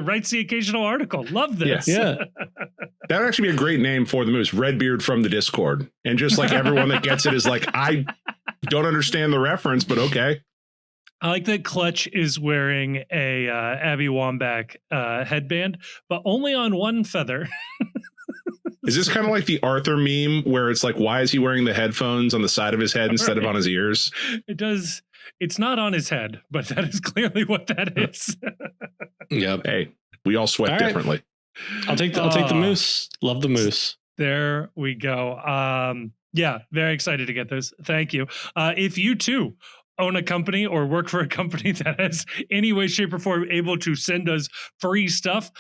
writes the occasional article. Love this. Yeah. That would actually be a great name for the moose, Redbeard from the Discord. And just like everyone that gets it is like, I don't understand the reference, but okay. I like that Clutch is wearing a Abby Wambach headband, but only on one feather. Is this kind of like the Arthur meme where it's like, why is he wearing the headphones on the side of his head instead of on his ears? It does. It's not on his head, but that is clearly what that is. Yep. Hey, we all sweat differently. I'll take the moose. Love the moose. There we go. Yeah, very excited to get those. Thank you. If you too own a company or work for a company that has any way, shape, or form able to send us free stuff,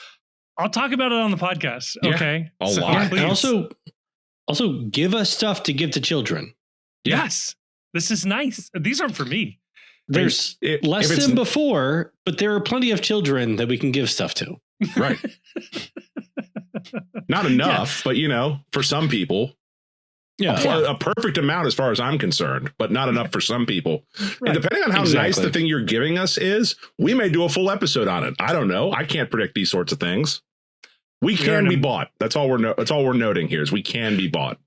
I'll talk about it on the podcast. Okay. A lot. And also give us stuff to give to children. Yes. This is nice. These aren't for me. There's less than before, but there are plenty of children that we can give stuff to. Right. Not enough, but for some people. Yeah. A perfect amount as far as I'm concerned, but not enough for some people. Right. And depending on how nice the thing you're giving us is, we may do a full episode on it. I don't know. I can't predict these sorts of things. We can be bought. That's all we're noting here is we can be bought.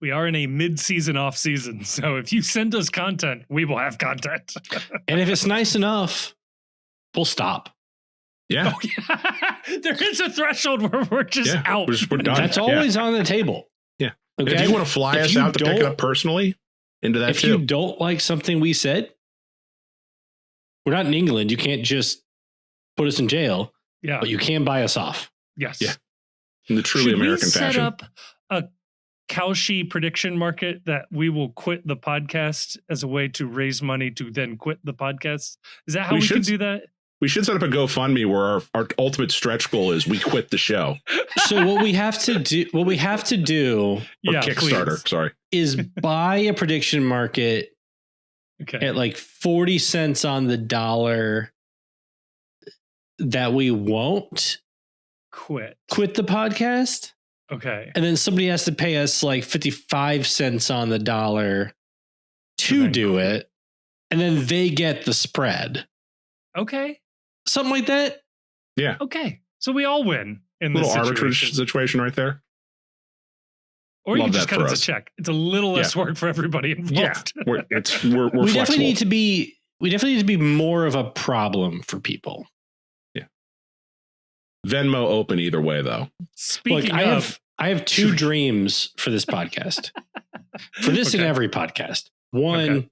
We are in a mid-season off season. So if you send us content, we will have content. And if it's nice enough, we'll stop. Yeah. Oh, yeah. There is a threshold where we're just out. We're done. That's always on the table. Yeah. Okay? If you want to fly us out to pick it up personally, into that if you don't like something we said, we're not in England. You can't just put us in jail. Yeah. But you can buy us off. Yes. Yeah. In the truly American fashion. Set up a Kalshi prediction market that we will quit the podcast as a way to raise money to then quit the podcast. Is that how we can do that? We should set up a GoFundMe where our ultimate stretch goal is we quit the show. So what we have to do, or Kickstarter, sorry, is buy a prediction market at like 40 cents on the dollar that we won't quit the podcast. Okay. And then somebody has to pay us like 55 cents on the dollar to do it. And then they get the spread. Okay. Something like that. Yeah. Okay. So we all win in this little arbitrage situation right there. Or you can just cut us a check. It's a little less work for everybody involved. Yeah. We're we flexible. definitely need to be more of a problem for people. Yeah. Venmo open either way though. Speaking of, I have two dreams for this podcast. For this and every podcast. One,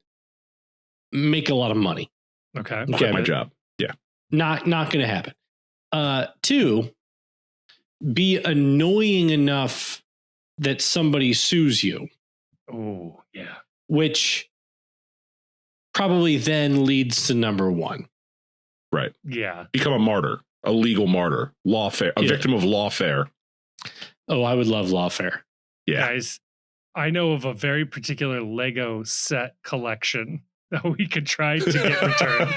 make a lot of money. Okay. Quit my job. Yeah. Not going to happen. Two, be annoying enough that somebody sues you. Oh, yeah. Which probably then leads to number one. Right. Yeah. Become a martyr, a legal martyr, lawfare, a victim of lawfare. Oh, I would love lawfare. Yeah. Guys, I know of a very particular Lego set collection that we could try to get returned.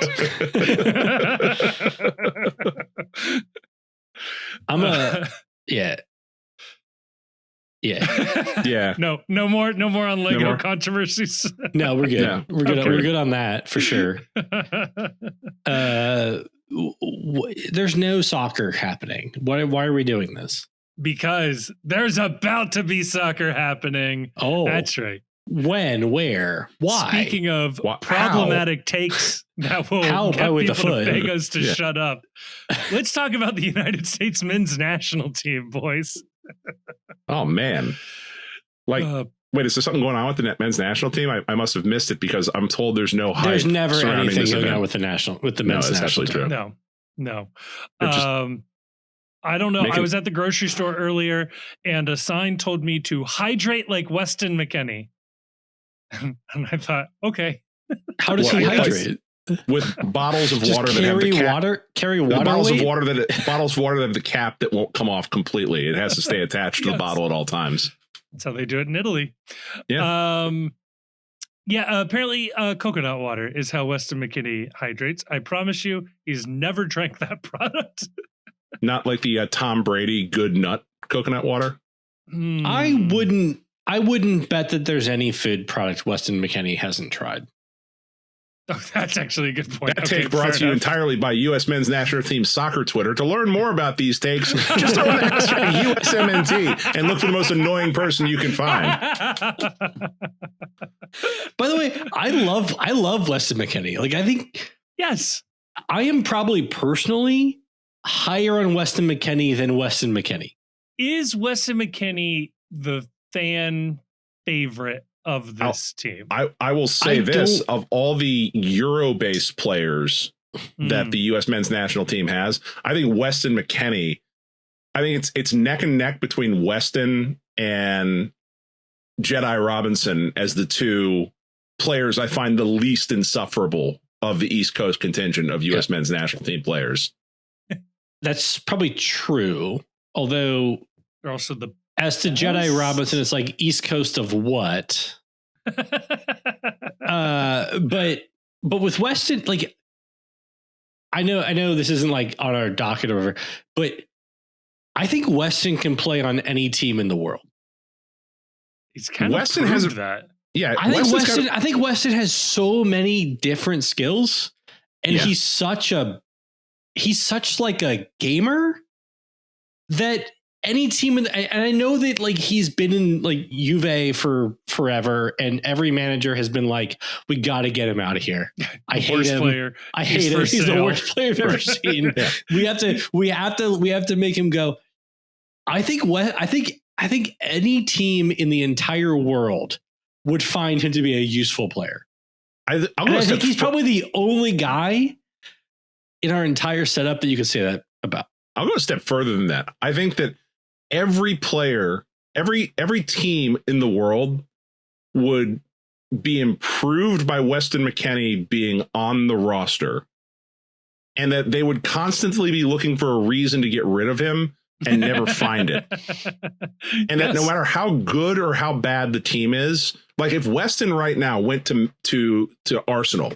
Yeah. No more on Lego controversies. No, we're good. Yeah. We're good. Okay. We're good on that for sure. There's no soccer happening. Why are we doing this? Because there's about to be soccer happening. Oh, that's right. When? Where? Why? Speaking of problematic takes that will get people to beg us to shut up, let's talk about the United States men's national team, boys. Oh, man. Wait, is there something going on with the men's national team? I must have missed it because I'm told there's no hype. There's never anything going on with the men's national team. True. No. I don't know. I was at the grocery store earlier and a sign told me to hydrate like Weston McKennie. And I thought, okay. How does he hydrate? With bottles of water that have the cap. Carry water. Bottles of water that have the cap that won't come off completely. It has to stay attached to the bottle at all times. That's how they do it in Italy. Yeah. Apparently coconut water is how Weston McKennie hydrates. I promise you, he's never drank that product. Not like the Tom Brady good nut coconut water. I wouldn't bet that there's any food product Weston McKennie hasn't tried. Oh, that's actually a good point. That take brought to you entirely by U.S. Men's National Team Soccer Twitter. To learn more about these takes, just throw in the hashtag USMNT and look for the most annoying person you can find. By the way, I love Weston McKennie. Like, I think, yes, I am probably personally higher on Weston McKennie than Weston McKennie. Is Weston McKennie the fan favorite of this team? I will say this, of all the Euro-based players that the U.S. men's national team has, I think Weston McKennie, I think it's neck and neck between Weston and Jedi Robinson as the two players I find the least insufferable of the East Coast contingent of U.S. men's national team players. That's probably true. Although they're also the as to Jedi Robinson, it's like East Coast of what? But with Weston, like, I know this isn't like on our docket or whatever, but I think Weston can play on any team in the world. He's kind of proved that. Yeah, I think Weston has so many different skills, and he's such like a gamer that any team and I know that like he's been in like Juve for forever, and every manager has been like, we got to get him out of here. I hate him. Player. I hate him. He's the worst player I've ever seen. We have to make him go. I think any team in the entire world would find him to be a useful player. I think he's probably the only guy in our entire setup that you could say that about. I'll go a step further than that. I think that every player, every team in the world would be improved by Weston McKennie being on the roster, and that they would constantly be looking for a reason to get rid of him and never find it. And that no matter how good or how bad the team is, like if Weston right now went to Arsenal,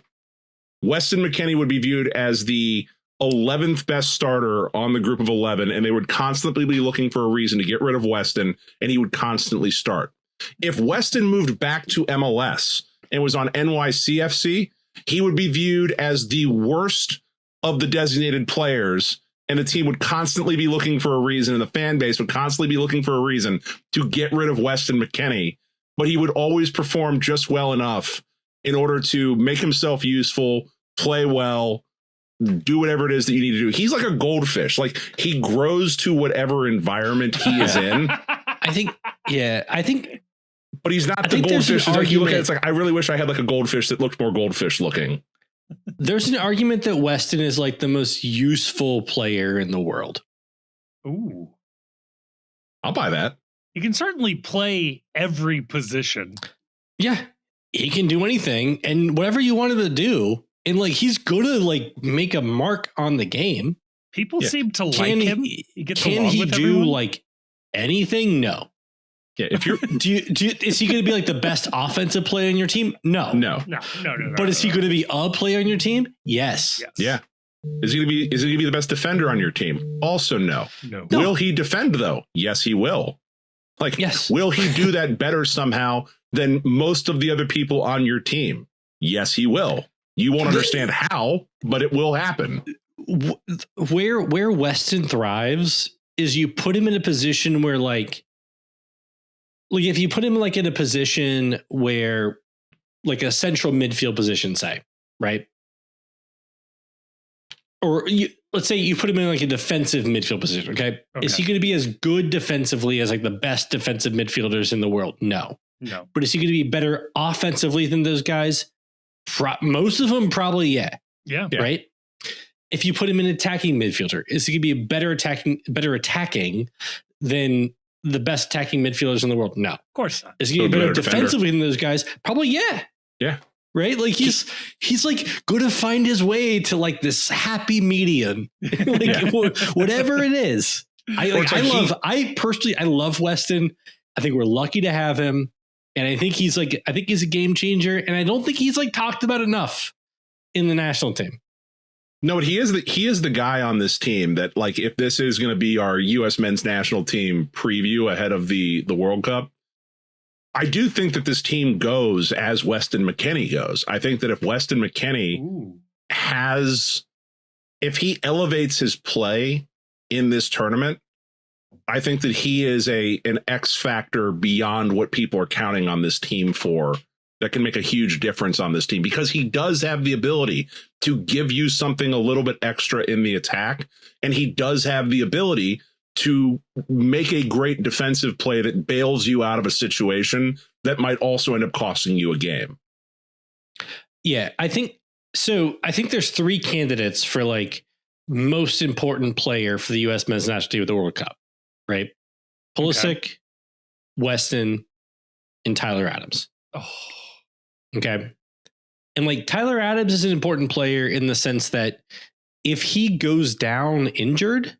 Weston McKennie would be viewed as the 11th best starter on the group of 11, and they would constantly be looking for a reason to get rid of Weston, and he would constantly start. If Weston moved back to MLS and was on NYCFC, he would be viewed as the worst of the designated players, and the team would constantly be looking for a reason, and the fan base would constantly be looking for a reason to get rid of Weston McKennie, but he would always perform just well enough in order to make himself useful, play well, do whatever it is that you need to do. He's like a goldfish. Like he grows to whatever environment he is in. I think, but he's not the goldfish. Like you look at it, it's like, I really wish I had like a goldfish that looked more goldfish looking. There's an argument that Weston is like the most useful player in the world. Ooh, I'll buy that. He can certainly play every position. Yeah, he can do anything, and whatever you want him to do. And like he's going to like make a mark on the game. People seem to like him. He gets can along he with do everyone? Like anything? No. Yeah. If you're, is he going to be like the best offensive player on your team? No. But is he going to be a player on your team? Yes. Yeah. Is he going to be the best defender on your team? Also, no. Will he defend though? Yes, he will. Like, yes. Will he do that better somehow than most of the other people on your team? Yes, he will. You won't understand how, but it will happen. Where Weston thrives is you put him in a position where like if you put him like in a position where like a central midfield position, say, right? Or let's say you put him in like a defensive midfield position. Okay. Is he going to be as good defensively as like the best defensive midfielders in the world? No. But is he going to be better offensively than those guys? Most of them probably, yeah. Right. If you put him in attacking midfielder, is he going to be better attacking than the best attacking midfielders in the world? No, of course not. Is he going to be better defensively than those guys? Probably, yeah. Yeah. Right. Like he's like going to find his way to like this happy medium, whatever it is. I personally love Weston. I think we're lucky to have him. And I think he's a game changer, and I don't think he's like talked about enough in the national team. No, but he is the guy on this team that like if this is going to be our U.S. men's national team preview ahead of the World Cup, I do think that this team goes as Weston McKennie goes. I think that if Weston McKennie if he elevates his play in this tournament, I think that he is an X factor beyond what people are counting on this team for, that can make a huge difference on this team, because he does have the ability to give you something a little bit extra in the attack. And he does have the ability to make a great defensive play that bails you out of a situation that might also end up costing you a game. Yeah, I think so. I think there's 3 candidates for like most important player for the U.S. men's national team at the World Cup, right? Pulisic, Weston, and Tyler Adams. Oh. Okay. And like Tyler Adams is an important player in the sense that if he goes down injured,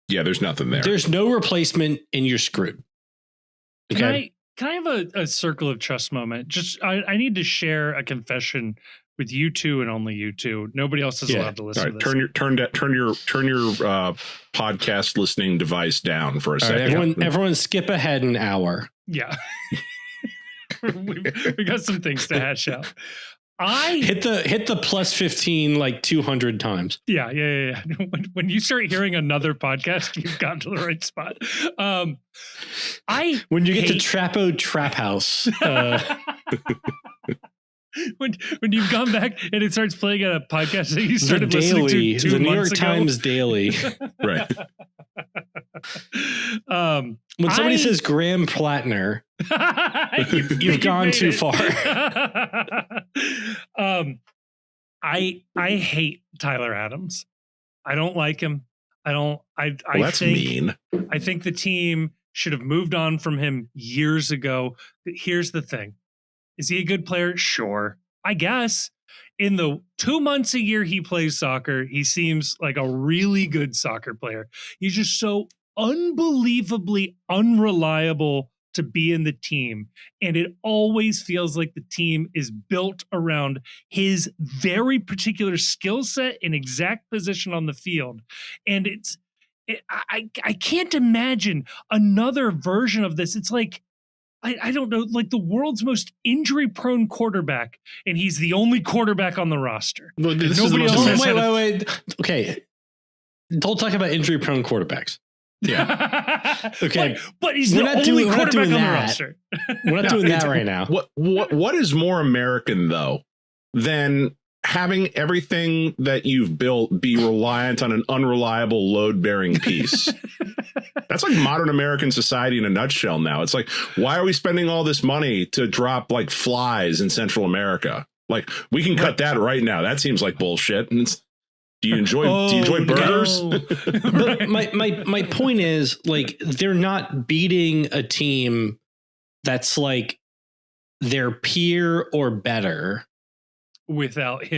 there's nothing there. There's no replacement and you're screwed. Okay. Can I have a circle of trust moment? Just I need to share a confession with you two and only you two. Nobody else is allowed to listen to this. Turn your podcast listening device down for a second. Everyone skip ahead an hour. Yeah. we got some things to hash out. I hit the plus 15 like 200 times. Yeah. When you start hearing another podcast, you've gotten to the right spot. When you get to Trapo Trap House. When you've gone back and it starts playing a podcast that you started listening to 2 months ago. The New York Times Daily. Right. When somebody says Graham Plattner, you've gone too far. I hate Tyler Adams. I don't like him. That's mean. I think the team should have moved on from him years ago. Here's the thing. Is he a good player? Sure. I guess. In the 2 months a year he plays soccer, he seems like a really good soccer player. He's just so unbelievably unreliable to be in the team. And it always feels like the team is built around his very particular skill set and exact position on the field. And I can't imagine another version of this. It's like, I don't know, like the world's most injury-prone quarterback, and he's the only quarterback on the roster. Well, wait. Okay. Don't talk about injury-prone quarterbacks. Yeah. Okay. But he's the only quarterback on the roster. We're not doing that right now. What is more American, though, than having everything that you've built be reliant on an unreliable load-bearing piece? That's like modern American society in a nutshell now. It's like, why are we spending all this money to drop like flies in Central America? Like, we can cut that right now. That seems like bullshit. And do you enjoy burgers? No. But my point is, like, they're not beating a team that's like their peer or better without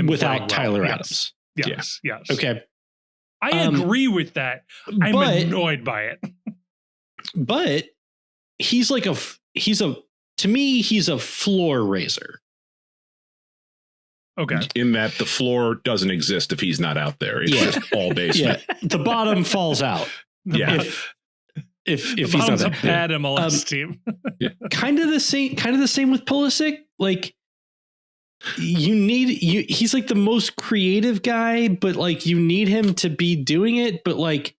Tyler Adams. Yes. Okay. I agree with that. I'm annoyed by it. But he's to me, he's a floor raiser. Okay. In that the floor doesn't exist if he's not out there. It's just all basement. Yeah. The bottom falls out. Yeah. If he's not a bad MLS team. Kind of the same with Pulisic. Like, he's like the most creative guy, but like you need him to be doing it. But like,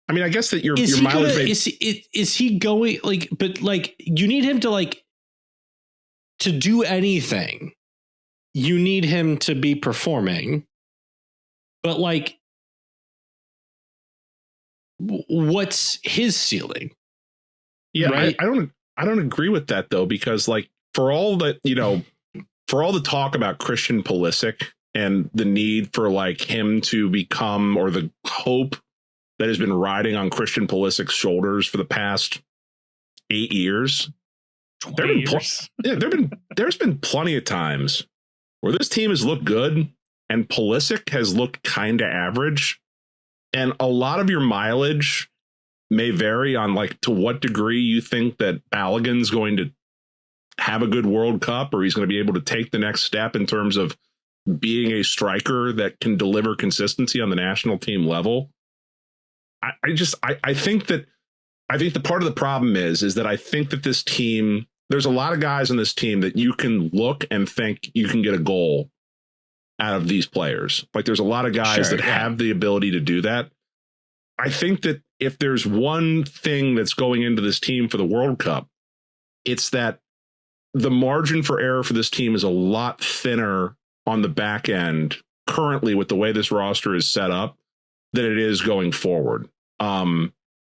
I mean, I guess that your mileage is he going like, but like you need him to like to do anything. You need him to be performing, but like, what's his ceiling? Yeah, right? I don't agree with that though, because like for all the talk about Christian Pulisic and the need for like him to become, or the hope that has been riding on Christian Pulisic's shoulders for the past 8 years. There's been plenty of times where this team has looked good and Pulisic has looked kind of average. And a lot of your mileage may vary on like to what degree you think that Balogun's going to have a good World Cup, or he's going to be able to take the next step in terms of being a striker that can deliver consistency on the national team level. I think I think the part of the problem is that I think that this team, there's a lot of guys on this team that you can look and think you can get a goal out of these players. Like there's a lot of guys that have the ability to do that. I think that if there's one thing that's going into this team for the World Cup, it's that the margin for error for this team is a lot thinner on the back end currently with the way this roster is set up than it is going forward.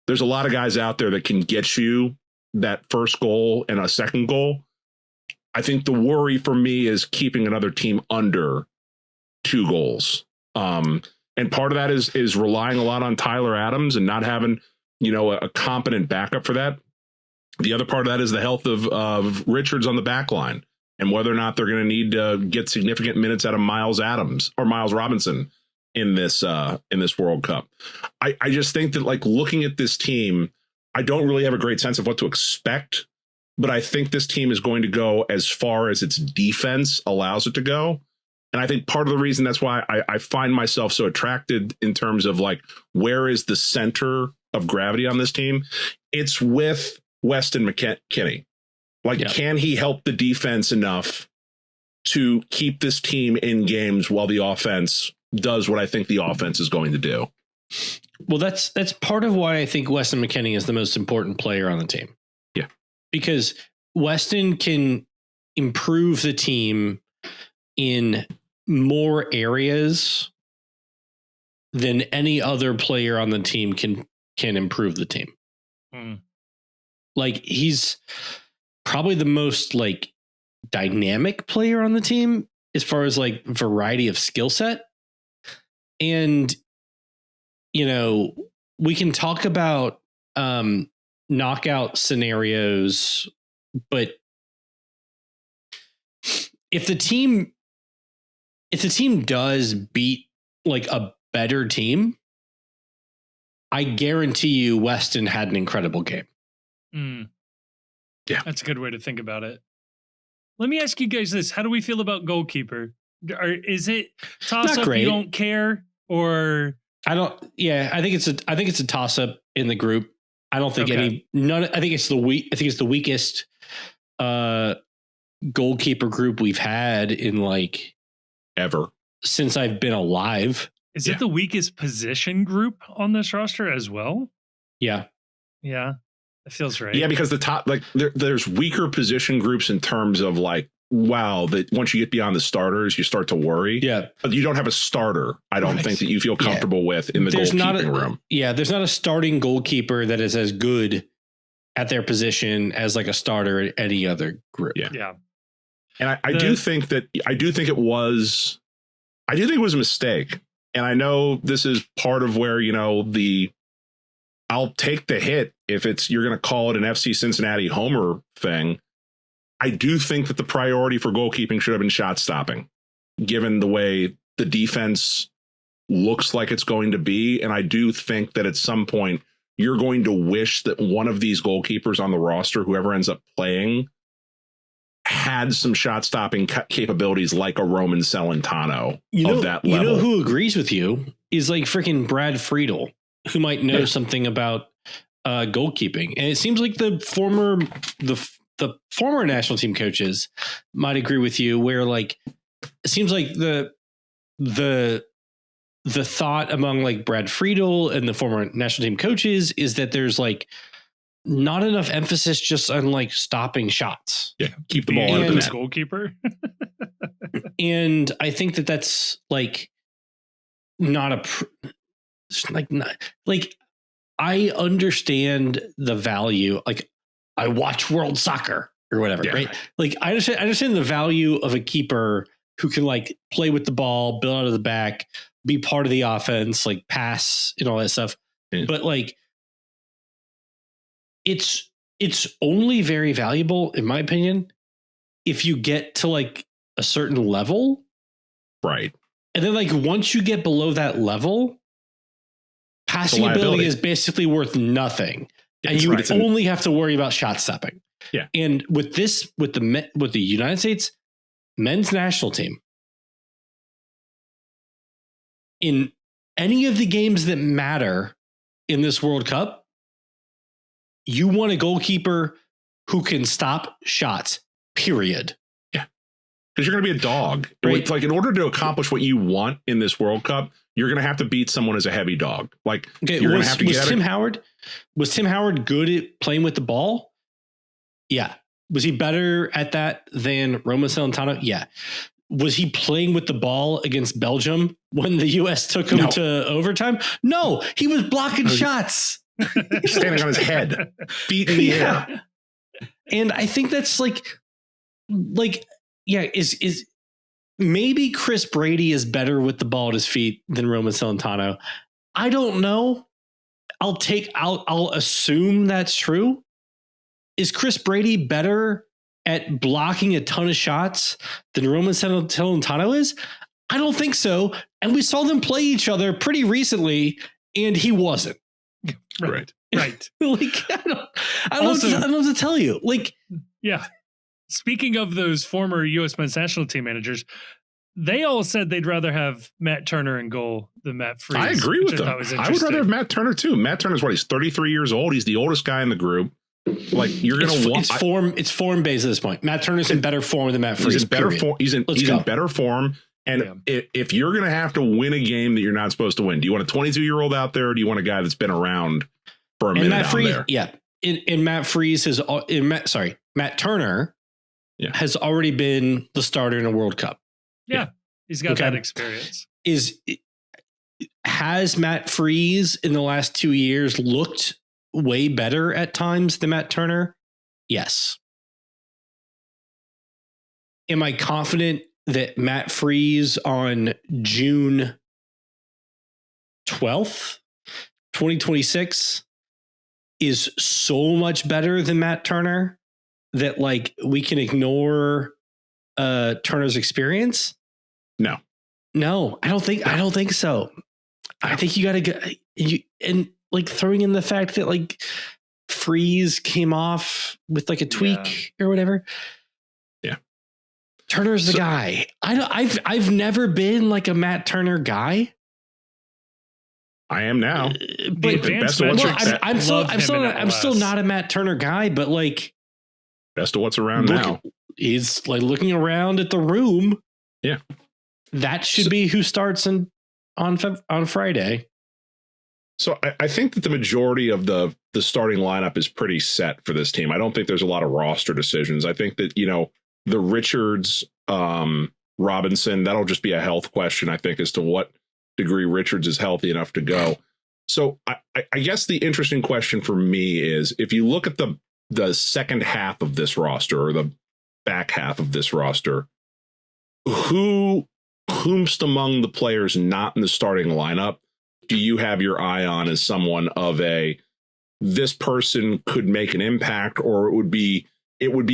There's a lot of guys out there that can get you that first goal and a second goal. I think the worry for me is keeping another team under 2 goals. And part of that is relying a lot on Tyler Adams and not having, a competent backup for that. The other part of that is the health of Richards on the back line and whether or not they're going to need to get significant minutes out of Miles Adams or Miles Robinson in this World Cup. I just think that like looking at this team, I don't really have a great sense of what to expect, but I think this team is going to go as far as its defense allows it to go. And I think part of the reason that's why I find myself so attracted in terms of like, where is the center of gravity on this team? It's with Weston McKennie. Like, can he help the defense enough to keep this team in games while the offense does what I think the offense is going to do? Well, that's part of why I think Weston McKennie is the most important player on the team. Yeah. Because Weston can improve the team in more areas than any other player on the team can improve the team. Like he's probably the most like dynamic player on the team as far as like variety of skill set. And, we can talk about knockout scenarios, but if the team does beat like a better team, I guarantee you Weston had an incredible game. Yeah, that's a good way to think about it. Let me ask you guys this. How do we feel about goalkeeper? Is it toss up? You don't care, or I don't. Yeah, I think it's a toss up in the group. I don't think none. I think it's the weakest goalkeeper group we've had in like ever since I've been alive. Is it the weakest position group on this roster as well? Yeah. Yeah. That feels right. Yeah, because the top, like there's weaker position groups in terms of like, wow, that once you get beyond the starters, you start to worry. Yeah. But you don't have a starter, I don't think, that you feel comfortable with in the goalkeeping room. Yeah, there's not a starting goalkeeper that is as good at their position as like a starter at any other group. Yeah. And I do think it was a mistake. And I know this is part of where, I'll take the hit if you're going to call it an FC Cincinnati homer thing. I do think that the priority for goalkeeping should have been shot stopping, given the way the defense looks like it's going to be. And I do think that at some point you're going to wish that one of these goalkeepers on the roster, whoever ends up playing, had some shot stopping capabilities like a Roman Celentano of that level. You know who agrees with you is like freaking Brad Friedel, who might know something about goalkeeping. And it seems like the former national team coaches might agree with you, where like it seems like the thought among like Brad Friedel and the former national team coaches is that there's like not enough emphasis just on like stopping shots. Yeah, keep the ball out of the net. Goalkeeper. And I think that that's like not I understand the value. Like I watch World Soccer or whatever, right? Like I understand the value of a keeper who can like play with the ball, build out of the back, be part of the offense, like pass and all that stuff. Yeah. But like it's only very valuable, in my opinion, if you get to like a certain level. Right. And then like once you get below that level, passing ability is basically worth nothing. And you only have to worry about shot stopping. Yeah. And with the United States men's national team, in any of the games that matter in this World Cup, You want a goalkeeper who can stop shots, period. Yeah. Because you're going to be a dog. Right. Like, in order to accomplish what you want in this World Cup, you're going to have to beat someone as a heavy dog. Like, okay, you're going to have to get Was Tim Howard good at playing with the ball? Yeah. Was he better at that than Roma Celentano? Yeah. Was he playing with the ball against Belgium when the U.S. took him to overtime? No, he was blocking shots. Standing on his head, feet in the air. And I think that's is maybe Chris Brady is better with the ball at his feet than Roma Celentano. I don't know. I'll assume that's true. Is Chris Brady better at blocking a ton of shots than Roman Celentano is? I don't think so. And we saw them play each other pretty recently, and he wasn't. Right. Right. Like, I don't know what to tell you. Like, yeah. Speaking of those former U.S. men's national team managers, they all said they'd rather have Matt Turner in goal than Matt Freese. I agree with them. I would rather have Matt Turner too. Matt Turner's what? He's 33 years old. He's the oldest guy in the group. Like, you're going to want it's form based at this point. Matt Turner's in better form than Matt Freese. He's in better form. He's in better form. And if you're going to have to win a game that you're not supposed to win, do you want a 22-year-old out there, or do you want a guy that's been around for a minute Matt Freese, there? Yeah. And Matt Freese Matt Turner has already been the starter in a World Cup. Yeah. He's got that experience. Has Matt Freese in the last 2 years looked way better at times than Matt Turner? Yes. Am I confident that Matt Freese on June 12th, 2026 is so much better than Matt Turner that we can ignore Turner's experience? No, I don't think so. I think you got to go throwing in the fact that Freese came off with a tweak or whatever. Yeah. Turner's the guy. I've never been a Matt Turner guy. I am now. But I'm still not a Matt Turner guy, but best of what's around now. He's looking around at the room. Yeah. That should be who starts on Friday. So I think that the majority of the starting lineup is pretty set for this team. I don't think there's a lot of roster decisions. I think that, the Richards, Robinson, that'll just be a health question, I think, as to what degree Richards is healthy enough to go. So I guess the interesting question for me is, if you look at the second half of this roster, or the back half of this roster, whomst among the players not in the starting lineup do you have your eye on as someone of this person could make an impact, or it would be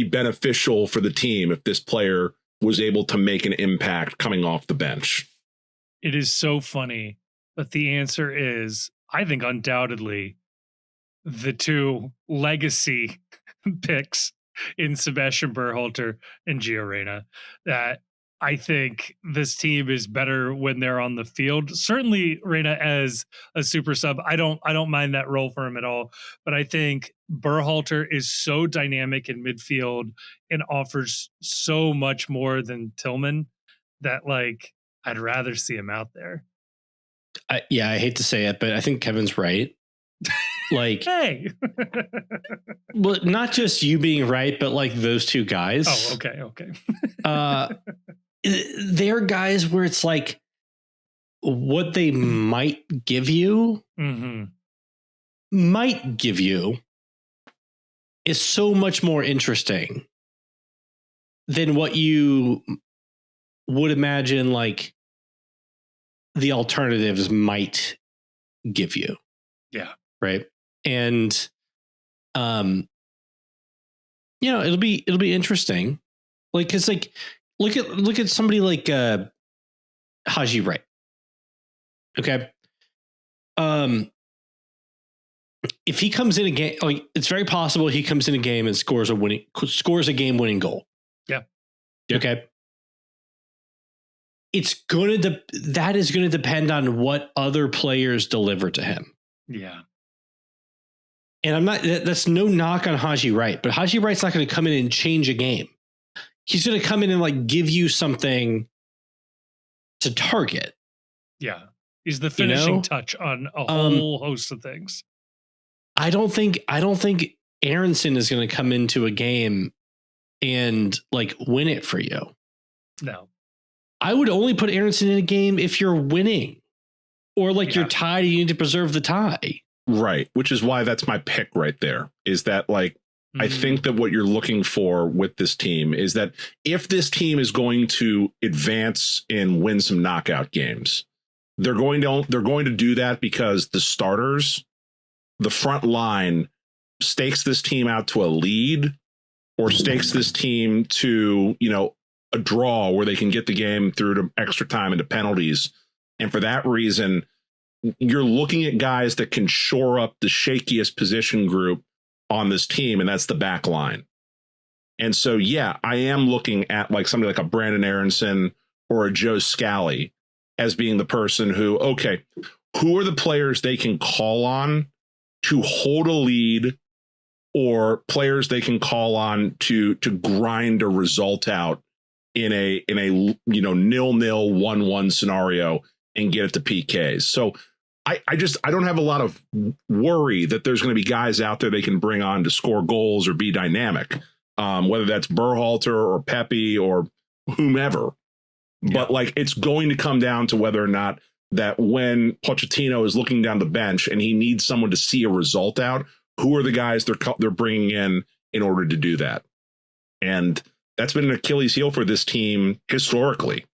beneficial for the team if this player was able to make an impact coming off the bench? It is so funny, but the answer is, I think, undoubtedly the two legacy picks in Sebastian Berhalter and Gio Reyna. That I think this team is better when they're on the field. Certainly Reyna as a super sub, I don't mind that role for him at all. But I think Berhalter is so dynamic in midfield and offers so much more than Tillman that I'd rather see him out there. I hate to say it, but I think Kevin's right. Hey, well, not just you being right, but those two guys. Oh, okay. They're guys where it's what they might give you is so much more interesting than what you would imagine the alternatives might give you. Yeah. Right. And it'll be interesting. Cause look at somebody like Haji Wright. Okay. If he comes in a game, it's very possible he comes in a game and scores a game-winning goal. Yeah. Okay. That is going to depend on what other players deliver to him. Yeah. And that's no knock on Haji Wright, but Haji Wright's not going to come in and change a game. He's going to come in and like give you something to target. Yeah. He's the finishing touch on a whole host of things. I don't think Aronson is going to come into a game and like win it for you. No. I would only put Aronson in a game if you're winning or like you're tied and you need to preserve the tie. Right. Which is why that's my pick right there, is that like, I think that what you're looking for with this team is that if this team is going to advance and win some knockout games, they're going to do that because the starters, the front line, stakes this team out to a lead or stakes this team to, a draw where they can get the game through to extra time into penalties. And for that reason, you're looking at guys that can shore up the shakiest position group on this team, and that's the back line. And so, yeah, I am looking at like somebody like a Brandon Aronson or a Joe Scally as being the person who, okay, who are the players they can call on to hold a lead, or players they can call on to grind a result out in a 0-0 1-1 scenario and get it to PKs. So I don't have a lot of worry that there's going to be guys out there they can bring on to score goals or be dynamic, whether that's Berhalter or Pepe or whomever. Yeah. But like, it's going to come down to whether or not that when Pochettino is looking down the bench and he needs someone to see a result out, who are the guys they're bringing in order to do that? And that's been an Achilles heel for this team historically.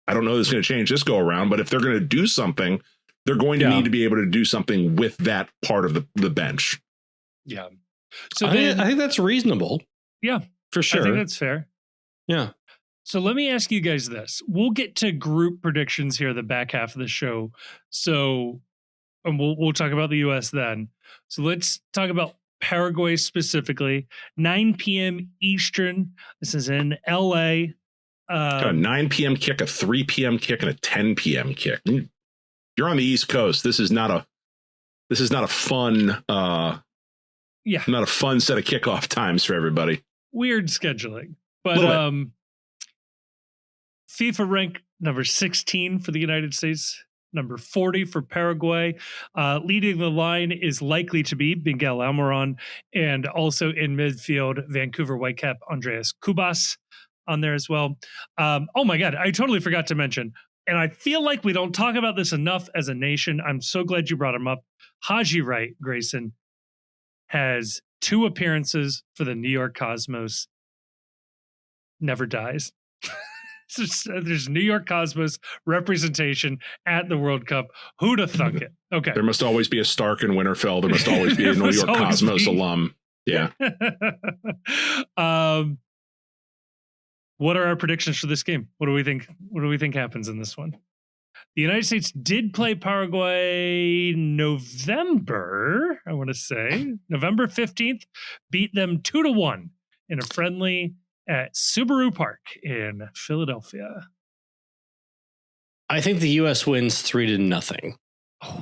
I don't know if it's going to change this go around, but if they're going to do something, they're going to need to be able to do something with that part of the bench. Yeah. So I think that's reasonable. Yeah, for sure. I think that's fair. Yeah. So let me ask you guys this. We'll get to group predictions here, the back half of the show. So, and we'll talk about the U.S. then. So let's talk about Paraguay specifically. 9 p.m. Eastern. This is in L.A. A 9 p.m. kick, a 3 p.m. kick, and a 10 p.m. kick. You're on the East Coast. This is not a fun not a fun set of kickoff times for everybody. Weird scheduling. But FIFA rank number 16 for the United States, number 40 for Paraguay. Leading the line is likely to be Miguel Almiron, and also in midfield, Vancouver Whitecap Andreas Cubas on there as well. Oh my God, I totally forgot to mention, and I feel like we don't talk about this enough as a nation. I'm so glad you brought him up. Haji Wright, Grayson, has 2 appearances for the New York Cosmos. Never dies. There's New York Cosmos representation at the World Cup. Who'd have thunk it? Okay. There must always be a Stark in Winterfell. There must always be a New York Cosmos alum. Yeah. What are our predictions for this game? What do we think? What do we think happens in this one? The United States did play Paraguay November, I want to say, November 15th, beat them 2-1 in a friendly at Subaru Park in Philadelphia. I think the U.S. wins 3-0.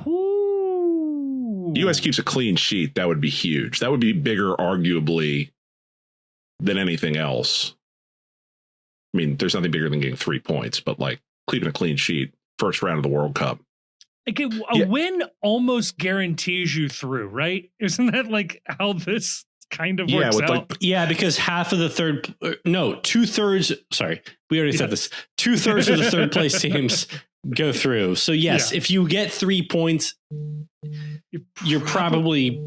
Ooh. The U.S. keeps a clean sheet. That would be huge. That would be bigger, arguably, than anything else. I mean, there's nothing bigger than getting 3 points, but like keeping a clean sheet, first round of the World Cup. Like a win almost guarantees you through, right? Isn't that like how this kind of works out? Because half of the 2/3. Sorry, we already said this. 2/3 of the third place teams go through. So yes, if you get 3 points, you're probably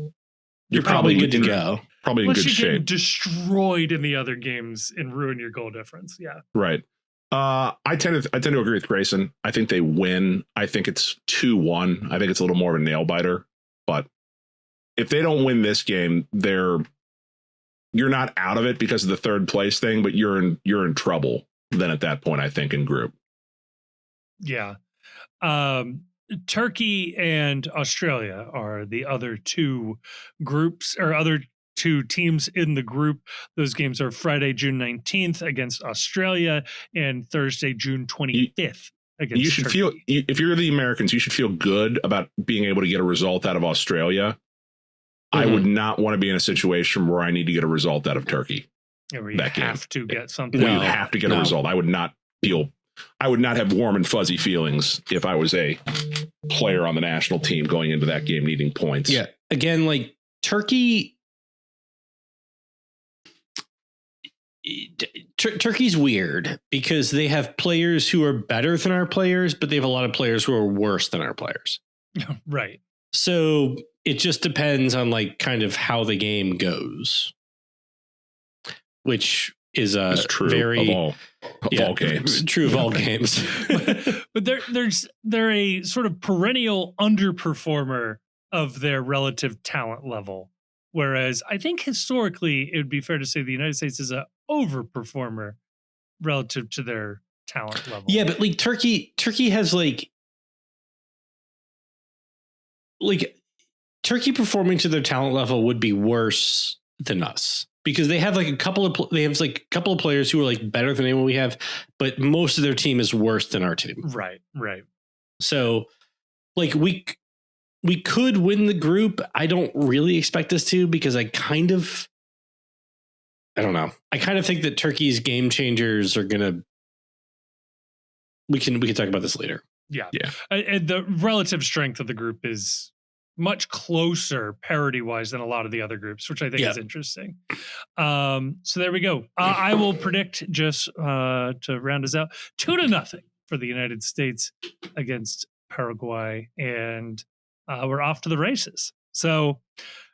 good to go. Probably in good shape. Get destroyed in the other games and ruin your goal difference. Yeah, right. I tend to agree with Grayson. I think they win. I think it's 2-1. I think it's a little more of a nail biter. But if they don't win this game, you're not out of it because of the third place thing, but you're in trouble then at that point, I think, in group. Yeah. Turkey and Australia are the other 2 groups, or other 2 teams in the group. Those games are Friday, June 19th against Australia and Thursday, June 25th against You should Turkey. if you're the Americans, you should feel good about being able to get a result out of Australia I would not want to be in a situation where I need to get a result out of Turkey. Yeah, where you have to get something. Where you have to get a result. I would not have warm and fuzzy feelings if I was a player on the national team going into that game needing points. Yeah. Again, like Turkey. Turkey's weird because they have players who are better than our players, but they have a lot of players who are worse than our players. Right. So it just depends on like kind of how the game goes, which is true very of all games. True of all games. But they're a sort of perennial underperformer of their relative talent level. Whereas I think historically it would be fair to say the United States is a overperformer relative to their talent level. Yeah, but like Turkey has like Turkey performing to their talent level would be worse than us because they have like a couple of players who are like better than anyone we have, but most of their team is worse than our team. Right. So like we could win the group. I don't really expect us to because I don't know. I kind of think that Turkey's game changers are gonna. We can talk about this later. Yeah. And the relative strength of the group is much closer parity wise than a lot of the other groups, which I think is interesting. So there we go. I will predict just to round us out 2-0 for the United States against Paraguay, and we're off to the races. So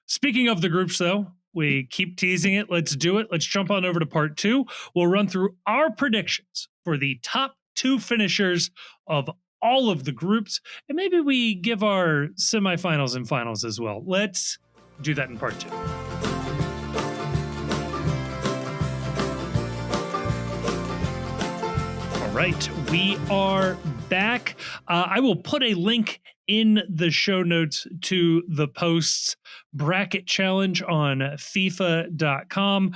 speaking of the groups, though, we keep teasing it. Let's do it. Let's jump on over to part 2. We'll run through our predictions for the top 2 finishers of all of the groups, and maybe we give our semifinals and finals as well. Let's do that in part 2. All right, we are back. I will put a link in the show notes to the post's bracket challenge on FIFA.com.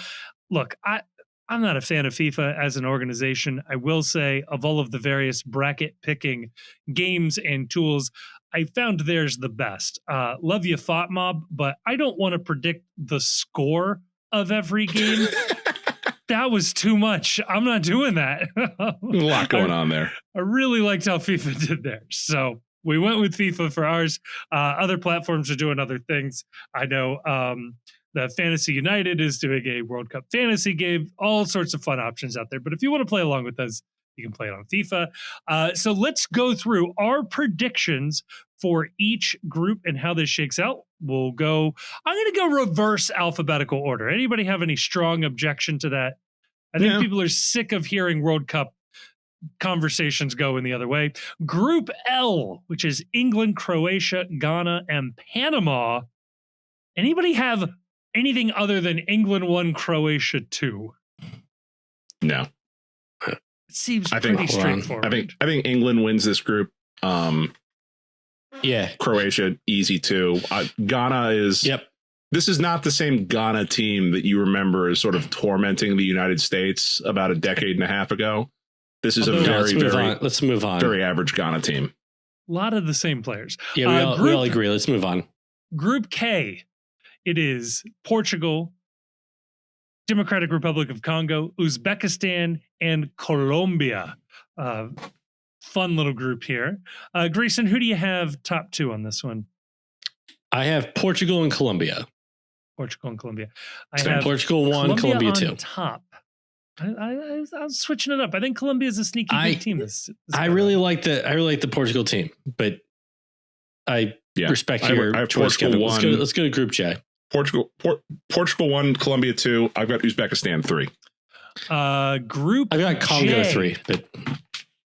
Look, I'm not a fan of FIFA as an organization. I will say, of all of the various bracket picking games and tools, I found theirs the best. Love you, Thought Mob, but I don't want to predict the score of every game. That was too much. I'm not doing that. A lot going on there. I really liked how FIFA did theirs. So we went with FIFA for ours. Other platforms are doing other things. I know the Fantasy United is doing a World Cup fantasy game, all sorts of fun options out there. But if you want to play along with us, you can play it on FIFA. So let's go through our predictions for each group and how this shakes out. I'm going to go reverse alphabetical order. Anybody have any strong objection to that? I think people are sick of hearing World Cup conversations going the other way. Group L, which is England, Croatia, Ghana, and Panama. Anybody have anything other than England 1, Croatia 2? No. It seems pretty straightforward. I think England wins this group. Yeah. Croatia, easy 2. Ghana is... Yep. This is not the same Ghana team that you remember as sort of tormenting the United States about a decade and a half ago. This is let's move on. Very average Ghana team. A lot of the same players. Yeah, we all agree. Let's move on. Group K. It is Portugal, Democratic Republic of Congo, Uzbekistan, and Colombia. Fun little group here. Grayson, who do you have top 2 on this one? I have Portugal and Colombia. I have Portugal 1, Colombia 2. Top. I was switching it up. I think Colombia is a sneaky good team. I really like the Portugal team, but I respect your choice, Kevin. Let's go to Group J. Portugal 1, Colombia 2. I've got Uzbekistan 3. Group I've got Congo J. 3, but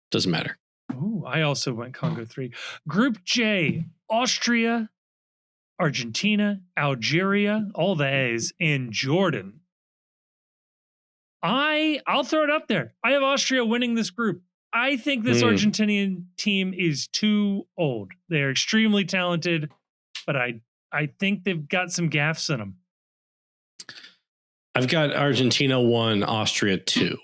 doesn't matter. Ooh, I also went Congo 3. Group J, Austria, Argentina, Algeria, all the A's, and Jordan. I'll throw it up there. I have Austria winning this group. I think this Argentinian team is too old. They're extremely talented, but I think they've got some gaffes in them. I've got Argentina 1, Austria 2.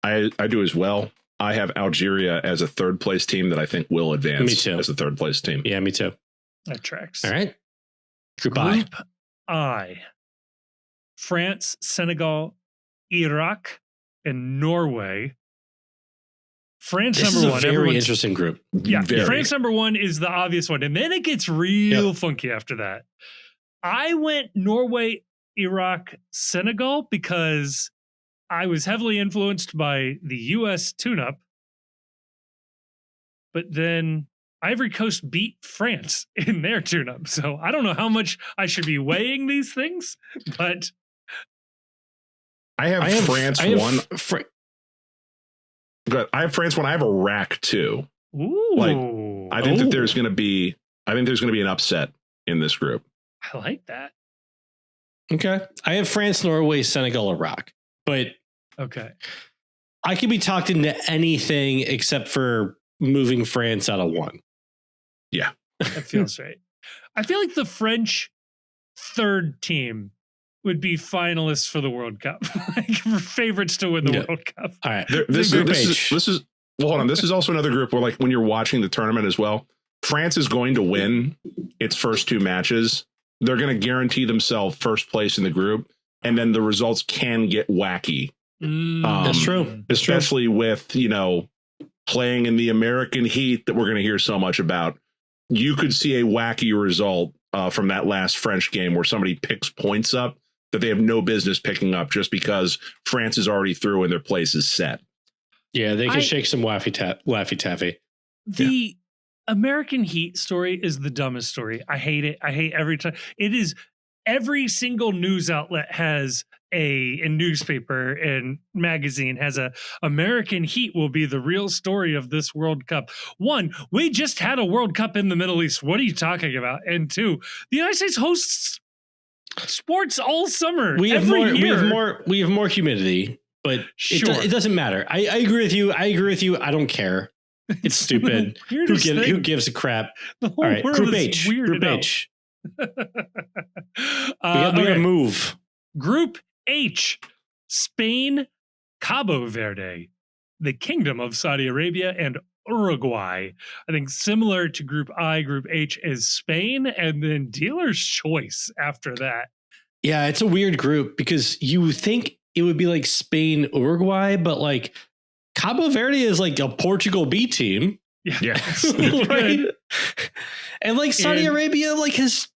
I do as well. I have Algeria as a 3rd place team that I think will advance as a 3rd place team. Yeah, me too. That tracks. All right. Group I. France, Senegal, Iraq, and Norway. France this number is one. a very interesting group. Yeah, very. France number one is the obvious one, and then it gets real funky after that. I went Norway, Iraq, Senegal because I was heavily influenced by the U.S. tune-up, but then Ivory Coast beat France in their tune-up. So I don't know how much I should be weighing these things, but I have France one. But I have France one. I have Iraq two. Ooh. Like, I think that there's going to be an upset in this group. I like that. Okay. I have France, Norway, Senegal, Iraq. But okay, I can be talked into anything except for moving France out of one. Yeah. That feels right. I feel like the French third team would be finalists for the World Cup, like favorites to win the World Cup. All right. This is well, hold on. This is also another group where, like, when you're watching the tournament as well, France is going to win its first two matches. They're going to guarantee themselves first place in the group, and then the results can get wacky. That's true. Especially with, you know, playing in the American heat that we're going to hear so much about. You could see a wacky result from that last French game where somebody picks points up that they have no business picking up just because France is already through and their place is set. Yeah, they can shake some Laffy Taffy. The American Heat story is the dumbest story. I hate it. I hate every time. It is every single news outlet has a newspaper and magazine has a American Heat will be the real story of this World Cup. One, we just had a World Cup in the Middle East. What are you talking about? And two, the United States hosts sports all summer. We have more humidity, but it doesn't matter. I agree with you. I don't care. It's stupid. Who gives a crap? All right, Group H. Group H. We gotta move. Group H: Spain, Cabo Verde, the Kingdom of Saudi Arabia, and Uruguay. I think similar to Group I, Group H is Spain, and then dealer's choice after that. Yeah, it's a weird group because you think it would be like Spain, Uruguay, but like Cabo Verde is like a Portugal B team. Yeah. Right? And like Saudi Arabia like has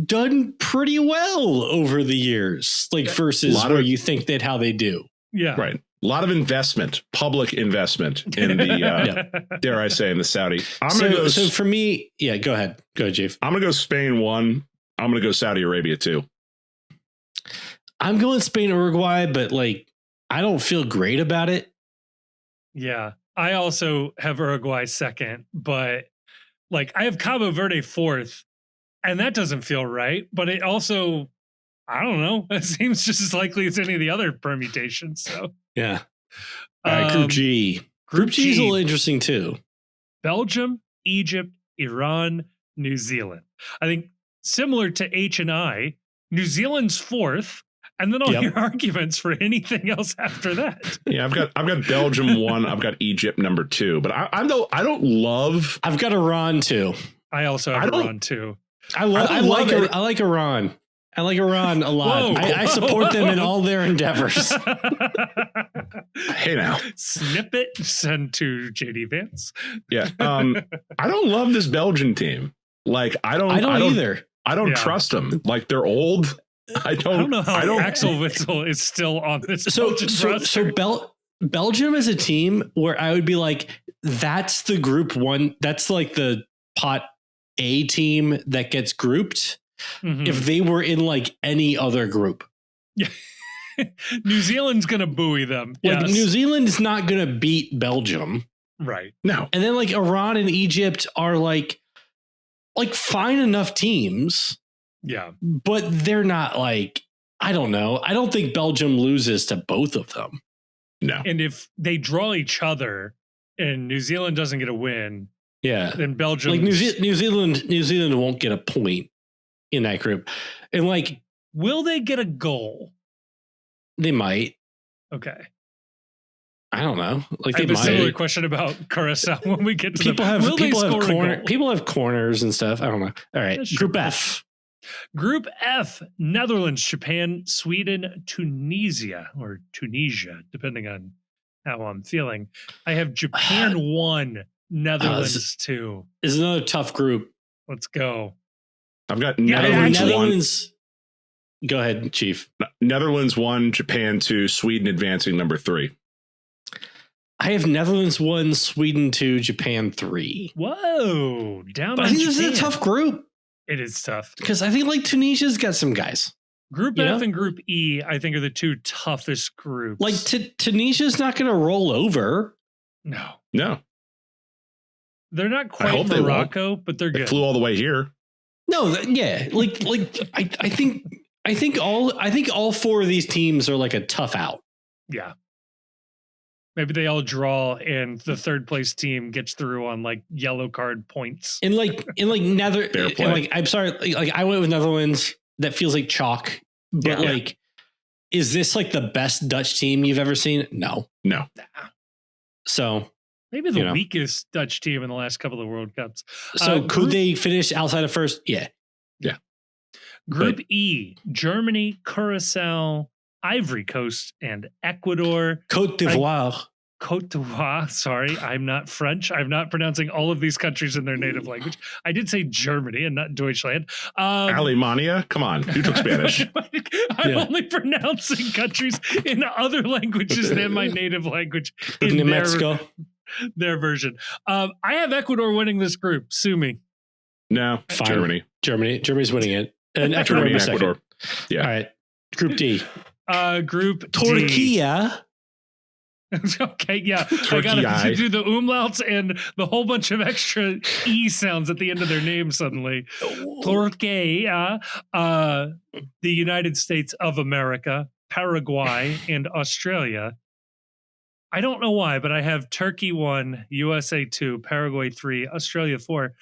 done pretty well over the years, like versus where you think that how they do. Yeah. Right. A lot of investment, public investment in the, dare I say, in the Saudi. So for me, go ahead. Go ahead, Chief. I'm going to go Spain 1. I'm going to go Saudi Arabia 2. I'm going Spain, Uruguay, but like, I don't feel great about it. Yeah. I also have Uruguay second, but like I have Cabo Verde fourth, and that doesn't feel right. But it also, I don't know, it seems just as likely as any of the other permutations. So yeah. All right, Group G. Group G is a little interesting too. Belgium, Egypt, Iran, New Zealand. I think similar to H and I, New Zealand's fourth. And then I'll hear arguments for anything else after that. Yeah, I've got Belgium 1. I've got Egypt number 2. But I don't love. I've got Iran 2. I also have Iran 2. I like Iran. I like Iran a lot. I support them in all their endeavors. Hey now, snippet send to JD Vance. Yeah, I don't love this Belgian team. Like I don't either. I don't trust them. Like they're old. I don't know how Axel Witsel is still on this. Belgium is a team where I would be like, that's the group one. That's like the pot A team that gets grouped. Mm-hmm. If they were in like any other group. Yeah. New Zealand's going to buoy them. Like New Zealand is not going to beat Belgium. Right. No. And then like Iran and Egypt are like fine enough teams. Yeah. But they're not like, I don't know. I don't think Belgium loses to both of them. No. And if they draw each other and New Zealand doesn't get a win, then Belgium, like New Zealand won't get a point in that group. And like, will they get a goal? They might. Okay. I don't know. Like I have a similar question about Curacao when we get to people have corners and stuff. I don't know. All right. Group F. Group F, Netherlands, Japan, Sweden, Tunisia, or Tunisia, depending on how I'm feeling. I have Japan 1, Netherlands 2. This is another tough group. Let's go. I've got Netherlands 1. Go ahead, Chief. Netherlands 1, Japan 2, Sweden advancing number 3. I have Netherlands 1, Sweden 2, Japan 3. Whoa. Down but I think this is a tough group. It is tough. Because I think like Tunisia's got some guys. Group F and Group E, I think, are the two toughest groups. Like Tunisia's not going to roll over. No. They're not quite Morocco, but they're good. They flew all the way here. No, yeah. I think all 4 of these teams are like a tough out. Yeah. Maybe they all draw and the third place team gets through on like yellow card points. I'm sorry, like I went with Netherlands. That feels like chalk. But like, is this like the best Dutch team you've ever seen? No. So maybe the weakest Dutch team in the last couple of World Cups. So could they finish outside of first? Yeah. Group E, Germany, Curacao, Ivory Coast, and Ecuador. Côte d'Ivoire. Sorry, I'm not French. I'm not pronouncing all of these countries in their native language. I did say Germany and not Deutschland. Alemania? Come on. You took Spanish. I'm only pronouncing countries in other languages than my native language. In their version. I have Ecuador winning this group. Sue me. No, fine. Germany's winning it. And Ecuador. Yeah. All right. Group D. Group Turquía. Okay, yeah. I gotta do the umlauts and the whole bunch of extra E sounds at the end of their name suddenly. Turquía, the United States of America, Paraguay, and Australia. I don't know why, but I have Turkey 1, USA 2, Paraguay 3, Australia 4.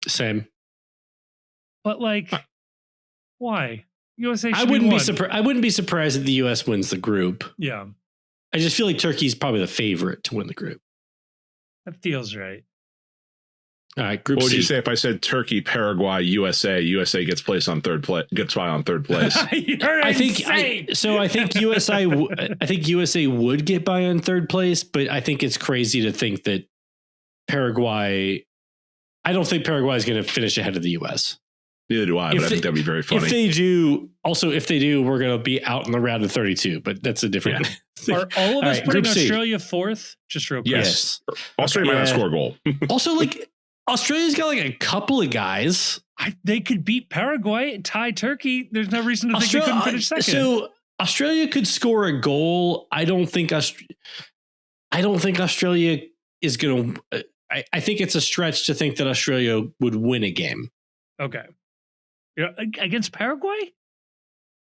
Same. But like, why? USA I wouldn't be surprised if the US wins the group. Yeah. I just feel like Turkey's probably the favorite to win the group. That feels right. All right, Group C. What would you say if I said Turkey, Paraguay, USA? USA gets placed on third place. Gets by on third place. I think USA would get by on third place, but I think it's crazy to think that Paraguay. I don't think Paraguay is going to finish ahead of the US. Neither do I, but I think that'd be very funny. If they do, we're going to be out in the round of 32, but that's a different. Yeah. Are all of us putting Australia 4th? Just real quick. Yes. Australia might not score a goal. Also, like, Australia's got like a couple of guys. They could beat Paraguay, tie Turkey. There's no reason to think they couldn't finish second. So Australia could score a goal. I don't think Australia is going to. I think it's a stretch to think that Australia would win a game. Okay. Against Paraguay?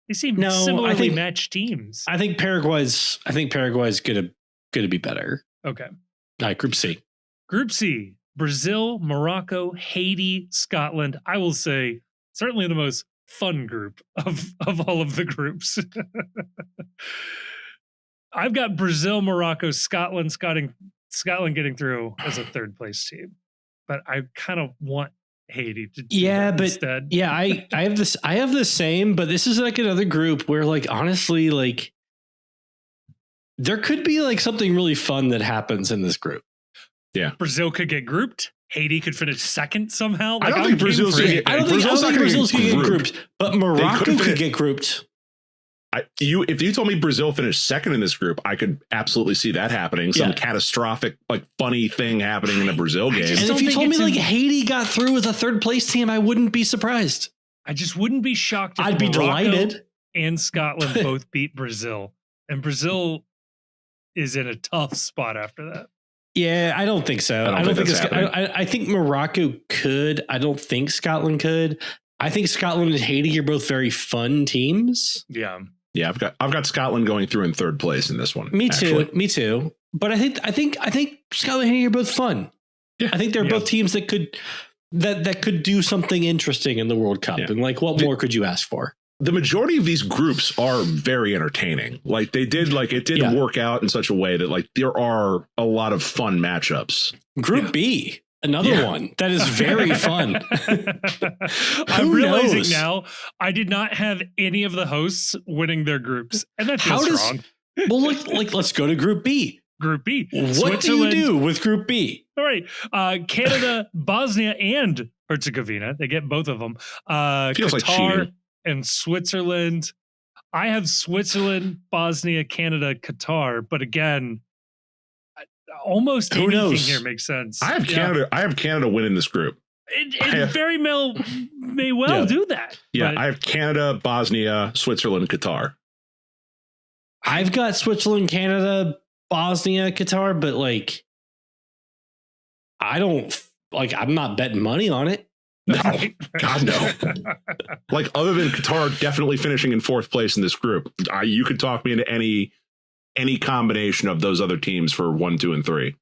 They seem similarly matched teams. I think Paraguay's gonna be better. Okay. All right, Group C. Group C, Brazil, Morocco, Haiti, Scotland. I will say certainly the most fun group of all of the groups. I've got Brazil, Morocco, Scotland getting through as a third place team. But I kind of want Haiti to do that instead. Yeah, I have the same, but this is like another group where like honestly, like there could be like something really fun that happens in this group. Yeah. Brazil could get grouped. Haiti could finish second somehow. Like, I don't think Brazil's going to get grouped, but Morocco could get grouped. If you told me Brazil finished second in this group, I could absolutely see that happening. Some catastrophic, like funny thing happening in a Brazil game. And if you told me like Haiti got through as a third place team, I wouldn't be surprised. I just wouldn't be shocked if I'd be delighted. And Scotland both beat Brazil. And Brazil is in a tough spot after that. Yeah, I don't think so. I think Morocco could. I don't think Scotland could. I think Scotland and Haiti are both very fun teams. Yeah. Yeah, I've got Scotland going through in third place in this one. Me too. But I think Scotland and Haiti are both fun. Yeah. I think they're both teams that could do something interesting in the World Cup. Yeah. And like, what more could you ask for? The majority of these groups are very entertaining. Like it did work out in such a way that like there are a lot of fun matchups. Group B. Another one that is very fun. I'm realizing now I did not have any of the hosts winning their groups, and that feels wrong. Well, let's go to Group B. Group B. What do you do with Group B? All right, Canada, Bosnia, and Herzegovina. They get both of them. Feels Qatar like cheating. And Switzerland. I have Switzerland, Bosnia, Canada, Qatar, but again, almost anything here makes sense. I have Canada. I have Canada winning this group. It very may well do that. Yeah, I have Canada, Bosnia, Switzerland, Qatar. I've got Switzerland, Canada, Bosnia, Qatar, but like, I'm not betting money on it. No, God, no. Like, other than Qatar definitely finishing in 4th place in this group, you could talk me into any combination of those other teams for 1, 2, and 3.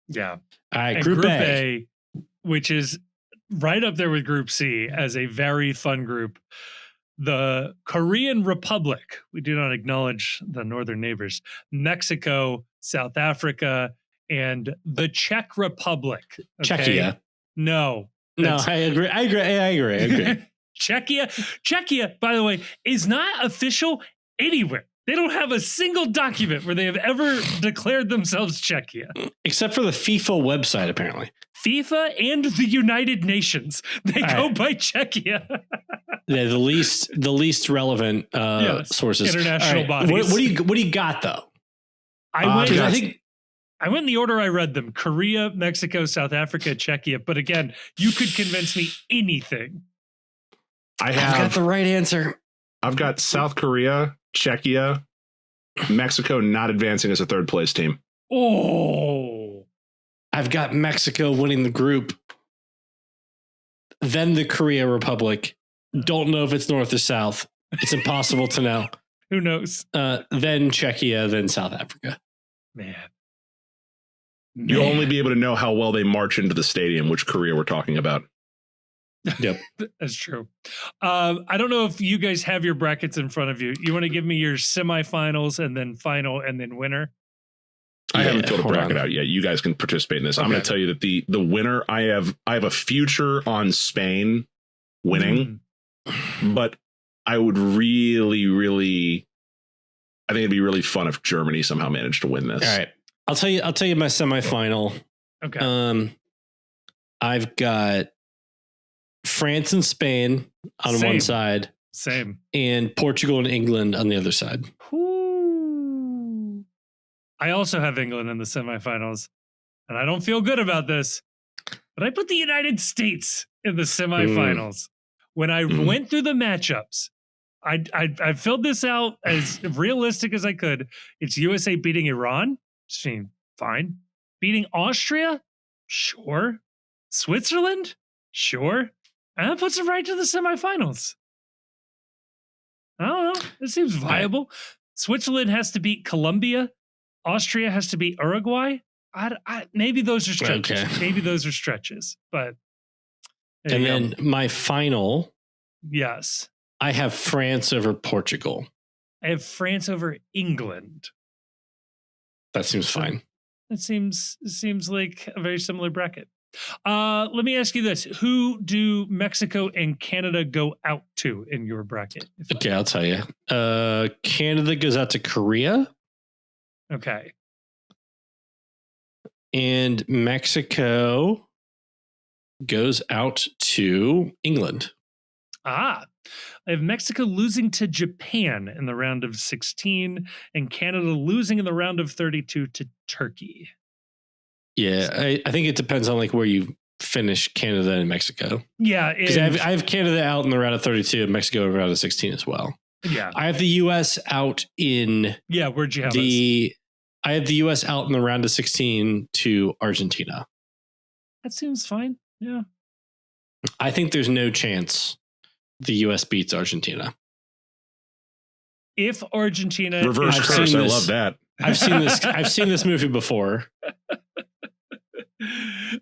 Yeah. All right, Group A, which is right up there with Group C as a very fun group. The Korean Republic. We do not acknowledge the northern neighbors. Mexico, South Africa, and the Czech Republic. Okay? Czechia. No. No, I agree. Czechia, by the way, is not official anywhere. They don't have a single document where they have ever declared themselves Czechia. Except for the FIFA website, apparently. FIFA and the United Nations. They go by Czechia. Yeah, the least relevant sources. International bodies. What do you got though? I went in the order I read them: Korea, Mexico, South Africa, Czechia. But again, you could convince me anything. I've got the right answer. I've got South Korea, Czechia, Mexico not advancing as a 3rd place team. Oh, I've got Mexico winning the group. Then the Korea Republic. Don't know if it's north or south. It's impossible to know. Who knows? Then Czechia, then South Africa. Man. You'll only be able to know how well they march into the stadium, which Korea we're talking about. Yep. That's true. I don't know if you guys have your brackets in front of you. You want to give me your semifinals and then final and then winner? I haven't filled a bracket out yet. You guys can participate in this. Okay. I'm going to tell you that the winner, I have a future on Spain winning, but I would really, I think it'd be really fun if Germany somehow managed to win this. All right. I'll tell you my semifinal. Okay. I've got France and Spain on one side. Same. And Portugal and England on the other side. Ooh. I also have England in the semifinals, and I don't feel good about this, but I put the United States in the semifinals. When I went through the matchups, I filled this out as realistic as I could. It's USA beating Iran. Seemed fine. Beating Austria? Sure. Switzerland? Sure. And that puts it right to the semifinals. I don't know. It seems viable. Switzerland has to beat Colombia. Austria has to beat Uruguay. Maybe those are stretches. Okay. Maybe those are stretches. But and then my final. Yes. I have France over Portugal. I have France over England. That seems fine. It seems like a very similar bracket. Let me ask you this. Who do Mexico and Canada go out to in your bracket? Okay, I'll tell you. Canada goes out to Korea. Okay. And Mexico goes out to England. I have Mexico losing to Japan in the round of 16 and Canada losing in the round of 32 to Turkey. Yeah, I think it depends on like where you finish Canada and Mexico. Yeah. Because I have Canada out in the round of 32 and Mexico in the round of 16 as well. Yeah. I have the U.S. out in... Yeah, where'd you have I have the U.S. out in the round of 16 to Argentina. That seems fine. Yeah. I think there's no chance the U.S. beats Argentina. If Argentina... Reverse curse, I love that. I've seen this movie before.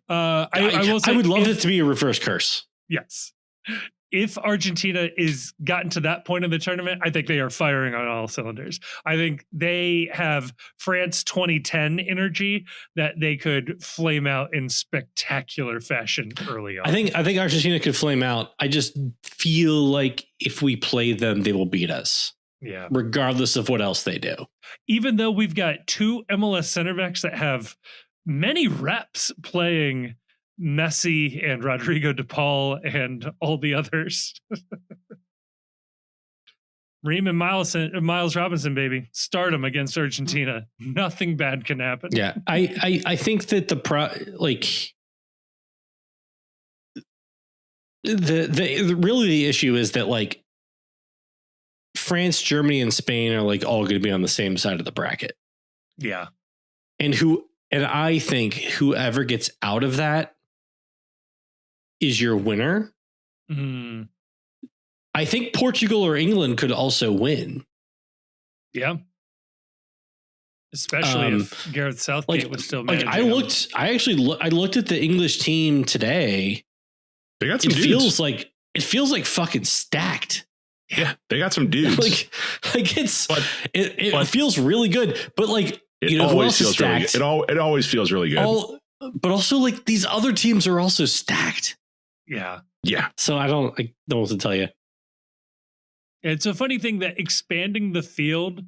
I will say I would love it to be a reverse curse. Yes. if Argentina is gotten to that point in the tournament, I think they are firing on all cylinders. I think they have France 2010 energy that they could flame out in spectacular fashion early on. I think Argentina could flame out. I just feel like if we play them, they will beat us. Yeah. Regardless of what else they do. Even though we've got two MLS center backs that have many reps playing Messi and Rodrigo de Paul and all the others. Ream and Miles Robinson, baby. Start them against Argentina. Nothing bad can happen. Yeah. I think that the issue is that like France, Germany, and Spain are like all going to be on the same side of the bracket. Yeah. And I think whoever gets out of that is your winner. Mm. I think Portugal or England could also win. Yeah. Especially if Gareth Southgate was still managing. I looked at the English team today. They got some dudes. It feels like fucking stacked. Yeah, they got some dudes. It feels really good, but like it always feels really good. It always feels really good. But also like these other teams are also stacked. Yeah. Yeah. So I don't know what to tell you. It's a funny thing that expanding the field,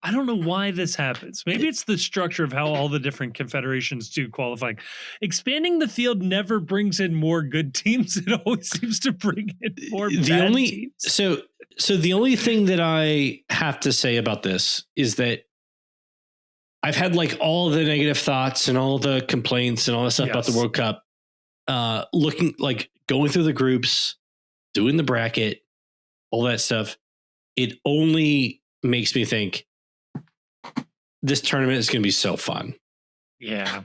I don't know why this happens. Maybe it's the structure of how all the different confederations do qualifying. Expanding the field never brings in more good teams. It always seems to bring in more bad teams. So the only thing that I have to say about this is that I've had like all the negative thoughts and all the complaints and all that stuff about the World Cup. Looking like going through the groups, doing the bracket, all that stuff. It only makes me think this tournament is going to be so fun. Yeah.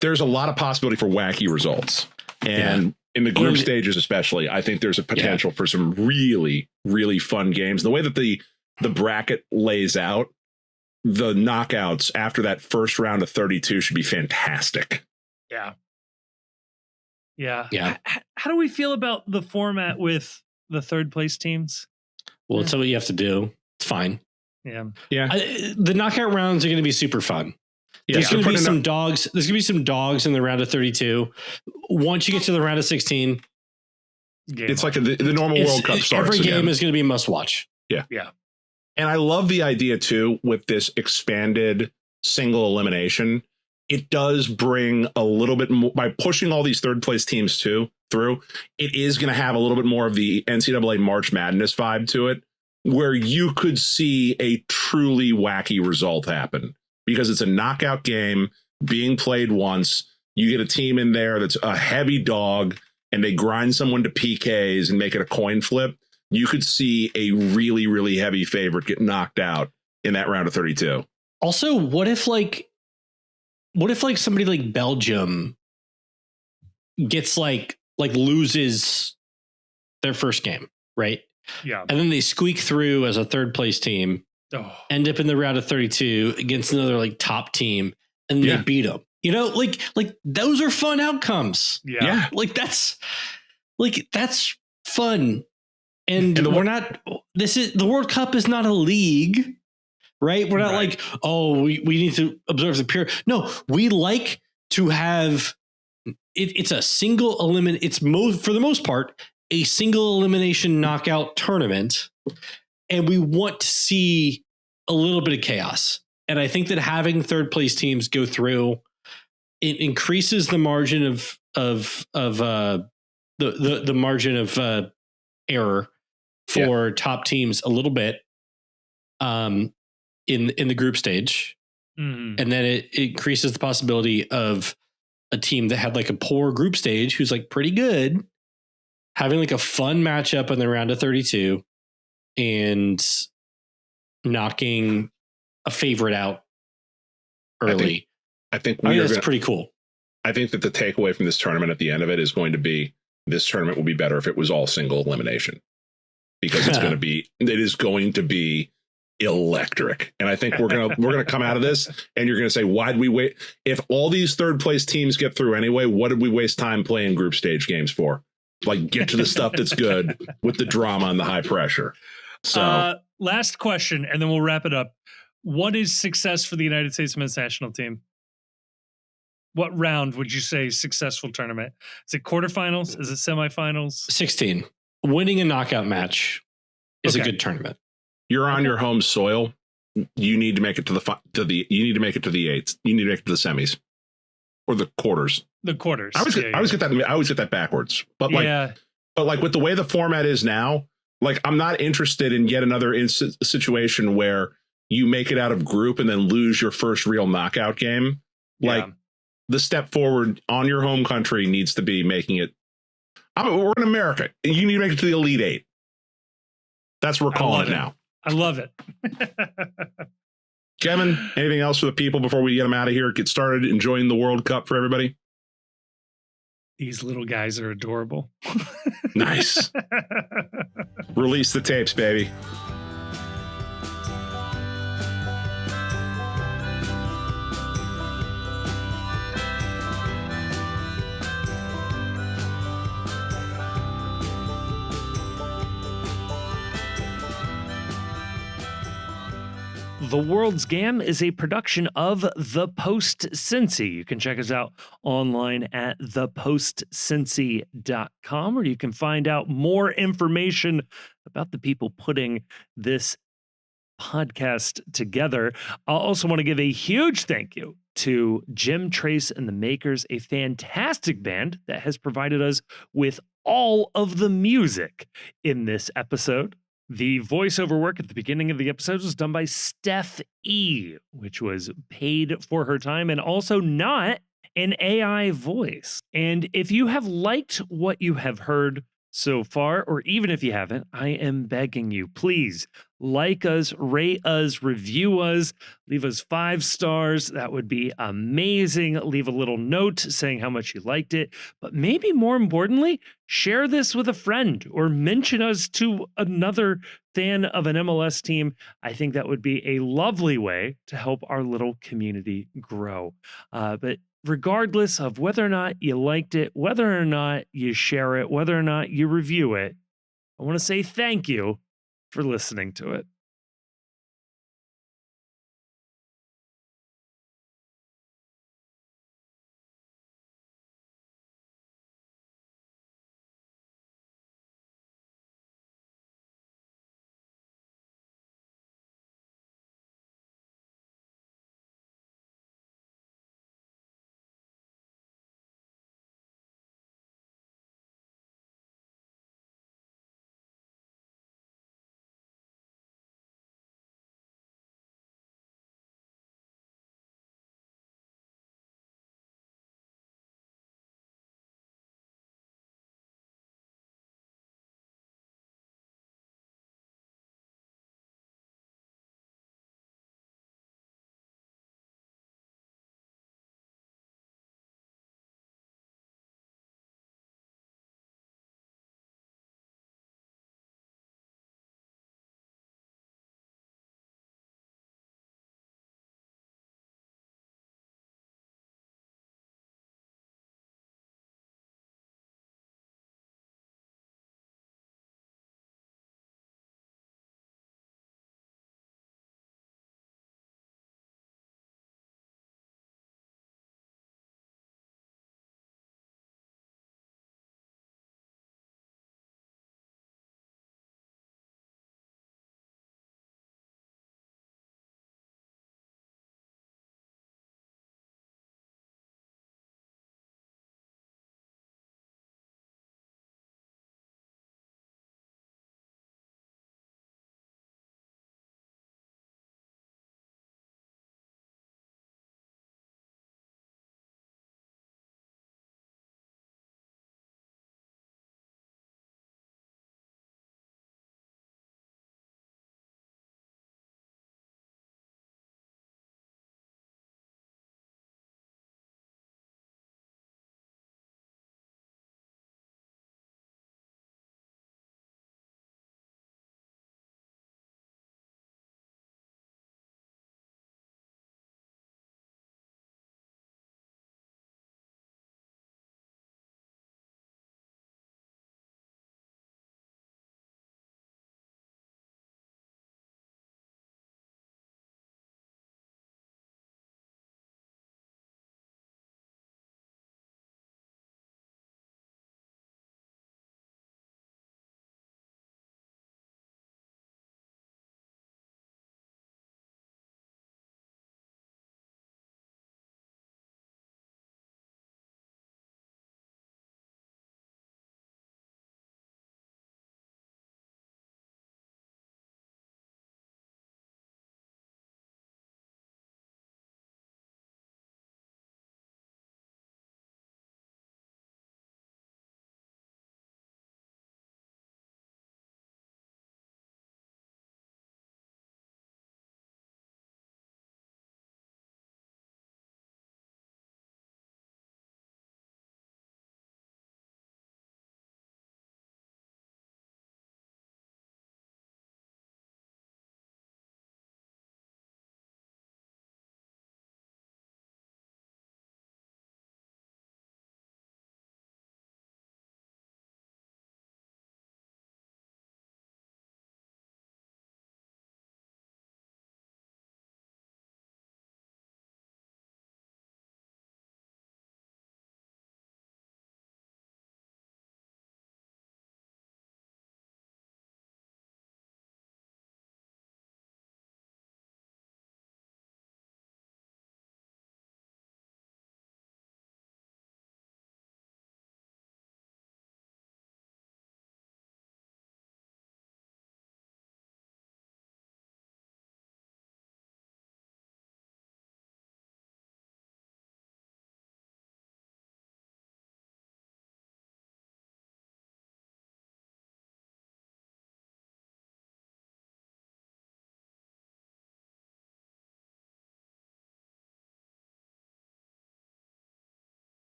There's a lot of possibility for wacky results. And in the group stages, especially, I think there's a potential for some really, really fun games. The way that the bracket lays out, the knockouts after that first round of 32 should be fantastic. Yeah. Yeah. How do we feel about the format with the third place teams? Well, it's what you have to do. It's fine. Yeah. The knockout rounds are going to be super fun. There's going to be some dogs. There's going to be some dogs in the round of 32. Once you get to the round of 16, it's like the normal World Cup starts. Every game is going to be must watch. Yeah. And I love the idea too with this expanded single elimination. It does bring a little bit more by pushing all these third place teams through. It is going to have a little bit more of the NCAA March Madness vibe to it, where you could see a truly wacky result happen because it's a knockout game being played once. You get a team in there that's a heavy dog and they grind someone to PKs and make it a coin flip. You could see a really, really heavy favorite get knocked out in that round of 32. Also, what if somebody like Belgium gets like loses their first game, right? Yeah. And then they squeak through as a third place team, end up in the round of 32 against another like top team, and they beat them. You know, like those are fun outcomes. Yeah. Like that's fun. And the World Cup is not a league, right? We're not like, we need to observe the period. No, we like to have it's a single for the most part, a single elimination knockout tournament. And we want to see a little bit of chaos. And I think that having third place teams go through, it increases the margin of the margin of error for top teams a little bit in the group stage. Mm-hmm. And then it increases the possibility of a team that had like a poor group stage who's like pretty good having like a fun matchup in the round of 32 and knocking a favorite out early. I think that's pretty cool. I think that the takeaway from this tournament at the end of it is going to be this tournament will be better if it was all single elimination, because it is going to be electric. And I think we're going to come out of this and you're going to say, why'd we wait? If all these third place teams get through anyway, what did we waste time playing group stage games for? Like, get to the stuff that's good with the drama and the high pressure. So, last question, and then we'll wrap it up. What is success for the United States men's national team? What round would you say successful tournament? Is it quarterfinals? Is it semifinals? 16. Winning a knockout match is a good tournament. You're on your home soil. You need to make it to the you need to make it to the eights. You need to make it to the semis or the quarters. The quarters. I always get that backwards. But like with the way the format is now, like I'm not interested in yet another situation where you make it out of group and then lose your first real knockout game. Like the step forward on your home country needs to be making it. We're in America. You need to make it to the Elite Eight. That's what we're calling it now. I love it. Kevin, anything else for the people before we get them out of here? Get started enjoying the World Cup for everybody. These little guys are adorable. Nice. Release the tapes, baby. The World's Gam is a production of The Post Cincy. You can check us out online at thepostcincy.com, where you can find out more information about the people putting this podcast together. I also want to give a huge thank you to Jim Trace and the Makers, a fantastic band that has provided us with all of the music in this episode. The voiceover work at the beginning of the episode was done by Steph E., which was paid for her time and also not an AI voice. And if you have liked what you have heard so far, or even if you haven't, I am begging you, please like us, rate us, review us, leave us 5 stars. That would be amazing. Leave a little note saying how much you liked it. But maybe more importantly, share this with a friend or mention us to another fan of an MLS team. I think that would be a lovely way to help our little community grow. But regardless of whether or not you liked it, whether or not you share it, whether or not you review it, I want to say thank you for listening to it.